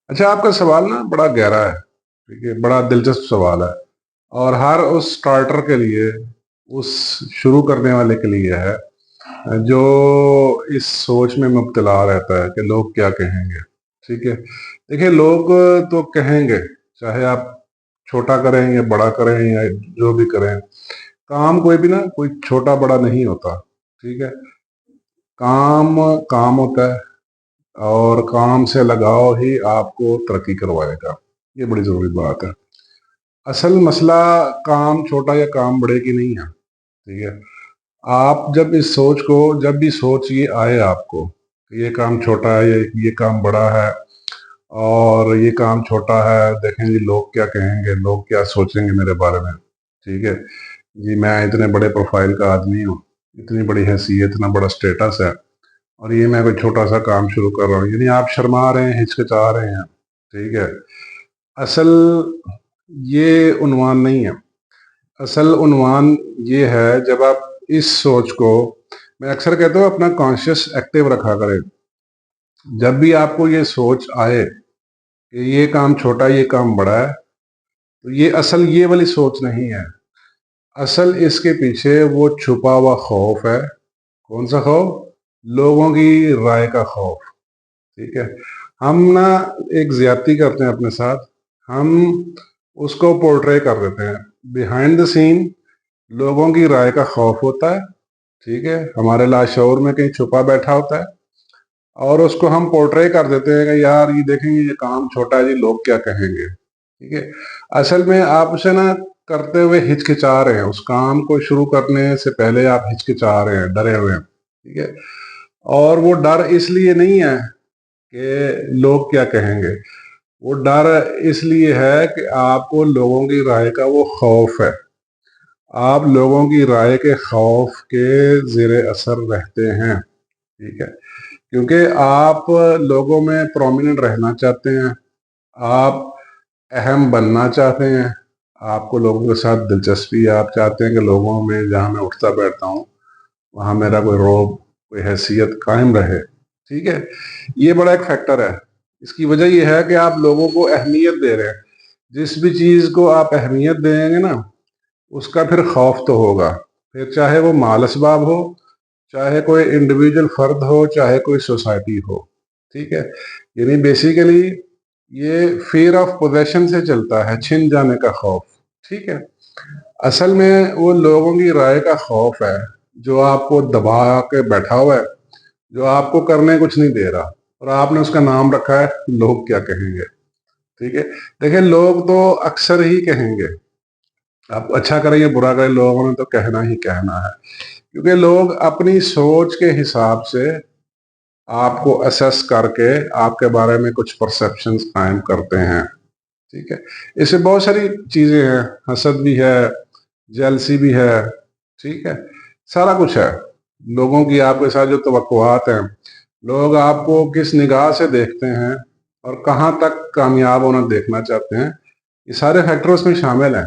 अच्छा, आपका सवाल ना बड़ा गहरा है। ठीक है, बड़ा दिलचस्प सवाल है। और हर उस स्टार्टर के लिए, उस शुरू करने वाले के लिए है जो इस सोच में मुब्तला रहता है कि लोग क्या कहेंगे। ठीक है, देखिए, लोग तो कहेंगे, चाहे आप छोटा करें या बड़ा करें या जो भी करें। काम कोई भी ना कोई छोटा बड़ा नहीं होता। ठीक है, काम काम होता है, और काम से लगाव ही आपको तरक्की करवाएगा। ये बड़ी जरूरी बात है। असल मसला काम छोटा या काम बड़े की नहीं है। ठीक है, आप जब इस सोच को, जब भी सोच ये आए आपको कि ये काम छोटा है, ये काम बड़ा है, और ये काम छोटा है, देखेंगे लोग क्या कहेंगे, लोग क्या सोचेंगे मेरे बारे में। ठीक है जी, मैं इतने बड़े प्रोफाइल का आदमी हूँ, इतनी बड़ी हैसियत, इतना बड़ा स्टेटस है, और ये मैं कोई छोटा सा काम शुरू कर रहा हूँ, यानी आप शर्मा रहे हैं, हिचकिचा रहे हैं। ठीक है, असल ये उन्वान नहीं है। असल उन्वान ये है, जब आप इस सोच को, मैं अक्सर कहता हूँ, अपना कॉन्शियस एक्टिव रखा करें। जब भी आपको ये सोच आए कि ये काम छोटा, ये काम बड़ा है, तो ये असल ये वाली सोच नहीं है। असल इसके पीछे वो छुपा हुआ खौफ है। कौन सा खौफ? लोगों की राय का खौफ। ठीक है, हम ना एक ज्यादती करते हैं अपने साथ, हम उसको पोर्ट्रे कर देते हैं। बिहाइंड द सीन लोगों की राय का खौफ होता है। ठीक है, हमारे लाशऊर में कहीं छुपा बैठा होता है, और उसको हम पोर्ट्रे कर देते हैं कि यार ये देखेंगे, ये काम छोटा है जी, लोग क्या कहेंगे। ठीक है, असल में आप उसे ना करते हुए हिचकिचा रहे हैं, उस काम को शुरू करने से पहले आप हिचकिचा रहे हैं, डरे हुए हैं। ठीक है, और वो डर इसलिए नहीं है कि लोग क्या कहेंगे, वो डर इसलिए है कि आपको लोगों की राय का वो खौफ है। आप लोगों की राय के खौफ के जेर असर रहते हैं। ठीक है, क्योंकि आप लोगों में प्रोमिनेंट रहना चाहते हैं, आप अहम बनना चाहते हैं, आपको लोगों के साथ दिलचस्पी है, आप चाहते हैं कि लोगों में जहाँ मैं उठता बैठता हूँ वहाँ मेरा कोई रोब, कोई हैसियत कायम रहे। ठीक है, ये बड़ा एक फैक्टर है। इसकी वजह यह है कि आप लोगों को अहमियत दे रहे हैं। जिस भी चीज़ को आप अहमियत देंगे ना, उसका फिर खौफ तो होगा। फिर चाहे वो माल असबाब हो, चाहे कोई इंडिविजुअल फर्द हो, चाहे कोई सोसाइटी हो। ठीक है, यानी बेसिकली ये फियर ऑफ पोजेशन से चलता है, छिन जाने का खौफ। ठीक है, असल में वो लोगों की राय का खौफ है जो आपको दबा के बैठा हुआ है, जो आपको करने कुछ नहीं दे रहा, और आपने उसका नाम रखा है लोग क्या कहेंगे। ठीक है, देखिए, लोग तो अक्सर ही कहेंगे, आप अच्छा करें या बुरा करें, लोगों ने तो कहना ही कहना है। क्योंकि लोग अपनी सोच के हिसाब से आपको असेस करके आपके बारे में कुछ परसेप्शंस कायम करते हैं। ठीक है, इससे बहुत सारी चीजें हैं, हसद भी है, जेलसी भी है। ठीक है, सारा कुछ है। लोगों की आपके साथ जो तवक्कुआत हैं, लोग आपको किस निगाह से देखते हैं, और कहाँ तक कामयाब होना देखना चाहते हैं, ये सारे फैक्टर उसमें शामिल हैं।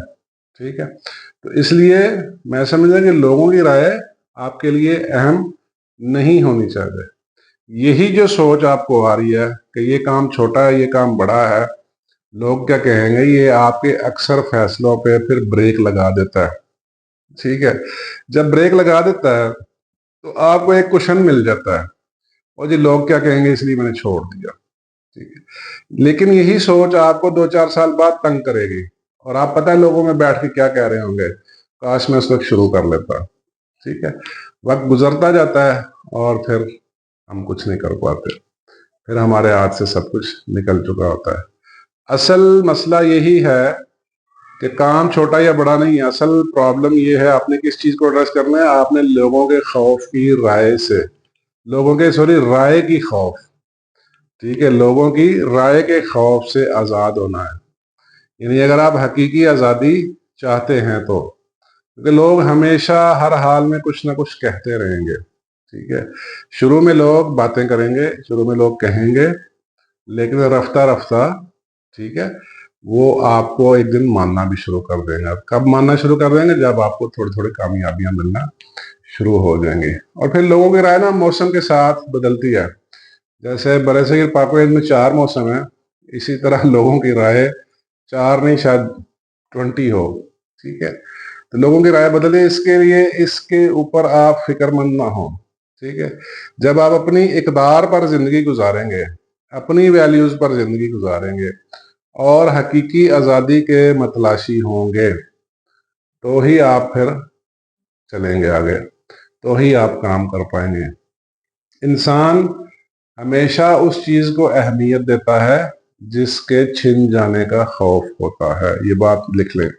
ठीक है, तो इसलिए मैं समझता कि लोगों की राय आपके लिए अहम नहीं होनी चाहिए। यही जो सोच आपको आ रही है कि ये काम छोटा है, ये काम बड़ा है, लोग क्या कहेंगे, ये आपके अक्सर फैसलों पे फिर ब्रेक लगा देता है। ठीक है, जब ब्रेक लगा देता है तो आपको एक कुशन मिल जाता है, और जी लोग क्या कहेंगे इसलिए मैंने छोड़ दिया। ठीक है, लेकिन यही सोच आपको 2-4 साल बाद तंग करेगी, और आप पता है लोगों में बैठ के क्या कह रहे होंगे, काश मैं उस वक्त शुरू कर लेता। ठीक है, वक्त गुजरता जाता है, और फिर हम कुछ नहीं कर पाते, फिर हमारे हाथ से सब कुछ निकल चुका होता है। असल मसला यही है कि काम छोटा या बड़ा नहीं है। असल प्रॉब्लम ये है, आपने किस चीज को एड्रेस करना है, आपने लोगों के खौफ की राय से, लोगों के सॉरी राय की खौफ, ठीक है, लोगों की राय के खौफ से आजाद होना है। यानी अगर आप हकीकी आजादी चाहते हैं तो, क्योंकि लोग हमेशा हर हाल में कुछ ना कुछ कहते रहेंगे। ठीक है, शुरू में लोग बातें करेंगे, शुरू में लोग कहेंगे, लेकिन रफ्ता रफ्ता, ठीक है, वो आपको एक दिन मानना भी शुरू कर देंगे। आप कब मानना शुरू कर देंगे? जब आपको थोड़ी थोड़ी कामयाबियां मिलना शुरू हो जाएंगी। और फिर लोगों की राय ना मौसम के साथ बदलती है। जैसे बरसगीर पाकवेद में 4 मौसम है, इसी तरह लोगों की राय 4 नहीं शायद 20 हो, ठीक है। तो लोगों की राय बदले, इसके लिए इसके ऊपर आप फिक्रमंद ना हो, ठीक है। जब आप अपनी इकदार पर जिंदगी गुजारेंगे, अपनी वैल्यूज पर जिंदगी गुजारेंगे और हकीकी आज़ादी के मतलाशी होंगे, तो ही आप फिर चलेंगे आगे, तो ही आप काम कर पाएंगे। इंसान हमेशा उस चीज को अहमियत देता है जिसके छिन जाने का खौफ होता है, ये बात लिख लें।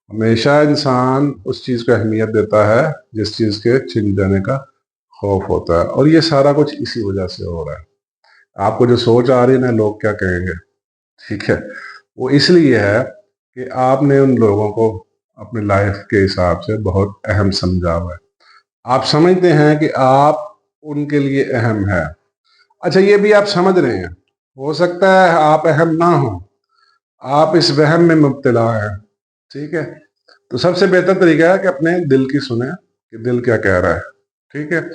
हमेशा इंसान उस चीज को अहमियत देता है जिस चीज के छिन जाने का खौफ होता है, और ये सारा कुछ इसी वजह से हो रहा है। आपको जो सोच आ रही है ना, लोग क्या कहेंगे, ठीक है, वो इसलिए है कि आपने उन लोगों को अपनी लाइफ के हिसाब से बहुत अहम समझा हुआ है। आप समझते हैं कि आप उनके लिए अहम है। अच्छा, ये भी आप समझ रहे हैं, हो सकता है आप अहम ना हो, आप इस वहम में मुब्तला हैं, ठीक है। तो सबसे बेहतर तरीका है कि अपने दिल की सुने कि दिल क्या कह रहा है, ठीक है।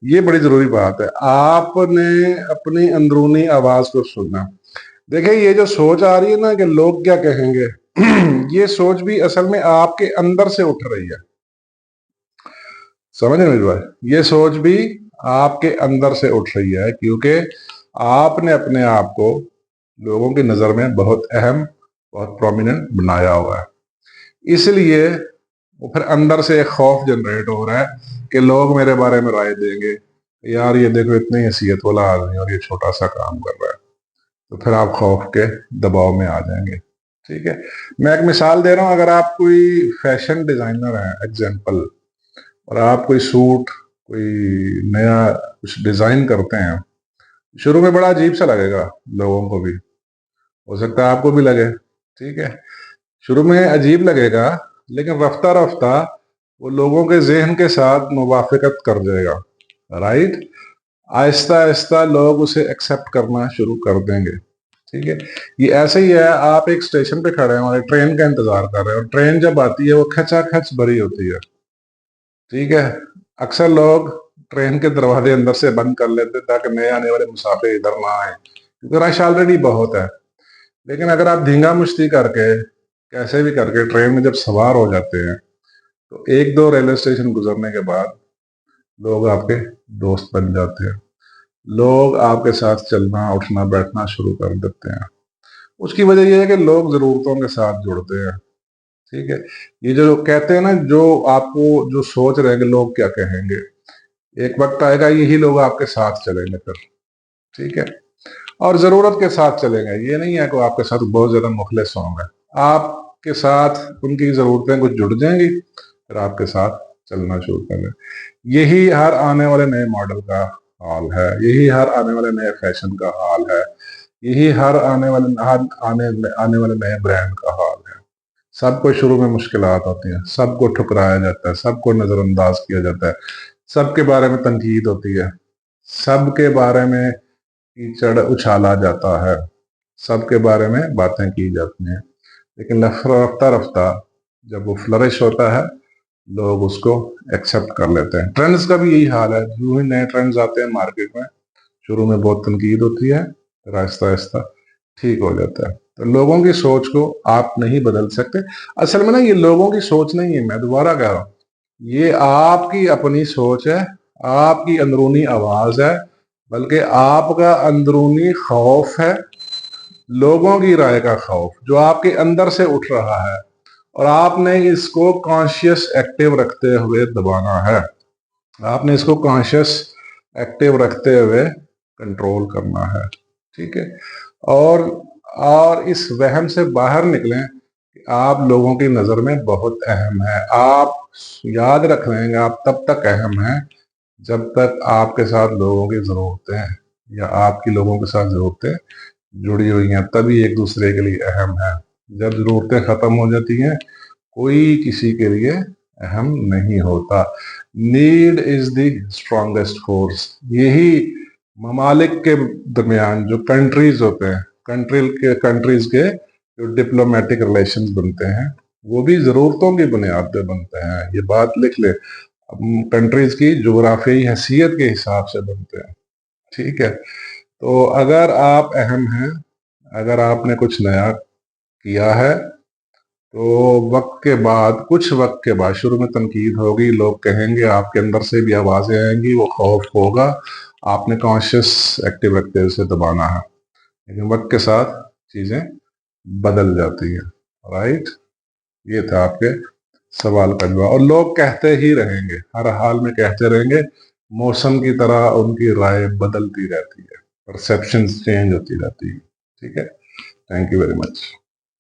ये बड़ी जरूरी बात है, आपने अपनी अंदरूनी आवाज को सुनना। देखिए, ये जो सोच आ रही है ना कि लोग क्या कहेंगे, ये सोच भी असल में आपके अंदर से उठ रही है, समझ रहे मेरी बात? ये सोच भी आपके अंदर से उठ रही है, क्योंकि आपने अपने आप को लोगों की नजर में बहुत अहम, बहुत प्रोमिनेंट बनाया हुआ है। इसलिए वो फिर अंदर से एक खौफ जनरेट हो रहा है कि लोग मेरे बारे में राय देंगे, यार ये देखो इतनी हैसियत वाला आदमी और ये छोटा सा काम कर रहा है, तो फिर आप खौफ के दबाव में आ जाएंगे, ठीक है। मैं एक मिसाल दे रहा हूँ, अगर आप कोई फैशन डिजाइनर है एग्जाम्पल, और आप कोई सूट, कोई नया कुछ डिजाइन करते हैं, शुरू में बड़ा अजीब सा लगेगा लोगों को भी, हो सकता है आपको भी लगे, ठीक है। शुरू में अजीब लगेगा, लेकिन रफ्ता रफ्ता वो लोगों के जहन के साथ मुवाफिकत कर जाएगा, राइट। आहिस्ता आहिस्ता लोग उसे एक्सेप्ट करना शुरू कर देंगे, ठीक है। ये ऐसे ही है, आप एक स्टेशन पे खड़े हैं और एक ट्रेन का इंतजार कर रहे हैं, और ट्रेन जब आती है वो खचाखच भरी होती है, ठीक है। अक्सर लोग ट्रेन के दरवाजे अंदर से बंद कर लेते ताकि नए आने वाले मुसाफिर इधर ना आए, क्योंकि रश ऑलरेडी बहुत है। लेकिन अगर आप धींगा मुश्ती करके कैसे भी करके ट्रेन में जब सवार हो जाते हैं, तो एक दो रेलवे स्टेशन गुजरने के बाद लोग आपके दोस्त बन जाते हैं, लोग आपके साथ चलना उठना बैठना शुरू कर देते हैं। उसकी वजह यह है कि लोग जरूरतों के साथ जुड़ते हैं, ठीक है। ये जो कहते हैं ना, जो आपको जो सोच रहे हैं कि लोग क्या कहेंगे, एक वक्त आएगा यही लोग आपके साथ चलेंगे फिर, ठीक है। और जरूरत के साथ चलेंगे, ये नहीं है कि आपके साथ बहुत ज्यादा मुखलिस होंगे, आपके साथ उनकी जरूरतें कुछ जुड़ जाएंगी, फिर आपके साथ चलना शुरू करें। यही हर आने वाले नए मॉडल का हाल है, यही हर आने वाले नए फैशन का हाल है, यही हर आने वाले नए ब्रांड का हाल है। सबको शुरू में मुश्किलात होती हैं, सबको ठुकराया जाता है, सबको नजरअंदाज किया जाता है, सबके बारे में तनकीद होती है, सबके बारे में कीचड़ उछाला जाता है, सबके बारे में बातें की जाती हैं। लेकिन रफ्ता रफ्ता जब वो फ्लरिश होता है, लोग उसको एक्सेप्ट कर लेते हैं। ट्रेंड्स का भी यही हाल है, जो ही नए ट्रेंड्स आते हैं मार्केट में, शुरू में बहुत तनकीद होती है, फिर आहिस्ता आहिस्ता ठीक हो जाता है। तो लोगों की सोच को आप नहीं बदल सकते। असल में ना, ये लोगों की सोच नहीं है, मैं दोबारा कह रहा हूँ, ये आपकी अपनी सोच है, आपकी अंदरूनी आवाज है, बल्कि आपका अंदरूनी खौफ है, लोगों की राय का खौफ जो आपके अंदर से उठ रहा है, और आपने इसको कॉन्शियस एक्टिव रखते हुए दबाना है, आपने इसको कॉन्शियस एक्टिव रखते हुए कंट्रोल करना है, ठीक है। और और इस वहम से बाहर निकलें कि आप लोगों की नज़र में बहुत अहम है। आप याद रख लेंगे, आप तब तक अहम हैं जब तक आपके साथ लोगों की ज़रूरतें या आपकी लोगों के साथ ज़रूरतें जुड़ी हुई हैं, तभी एक दूसरे के लिए अहम है। जब ज़रूरतें ख़त्म हो जाती हैं, कोई किसी के लिए अहम नहीं होता। Need is the strongest force. यही ममालिक के दरमियान जो कंट्रीज होते हैं, कंट्रीज के जो डिप्लोमेटिक रिलेशंस बनते हैं, वो भी ज़रूरतों की बुनियाद पे बनते हैं। ये बात लिख ले, कंट्रीज की जोग्राफियाई हैसियत के हिसाब से बनते हैं, ठीक है। तो अगर आप अहम हैं, अगर आपने कुछ नया किया है तो वक्त के बाद, कुछ वक्त के बाद शुरू में तनकीद होगी, लोग कहेंगे, आपके अंदर से भी आवाजें आएंगी, वो खौफ होगा, आपने कॉन्शियस एक्टिव रखते हुए उसे दबाना है, लेकिन वक्त के साथ चीजें बदल जाती हैं। राइट, ये था आपके सवाल का जवाब। और लोग कहते ही रहेंगे, हर हाल में कहते रहेंगे, मौसम की तरह उनकी राय बदलती रहती है, परसेप्शन चेंज होती रहती है। ठीक है, थैंक यू वेरी मच।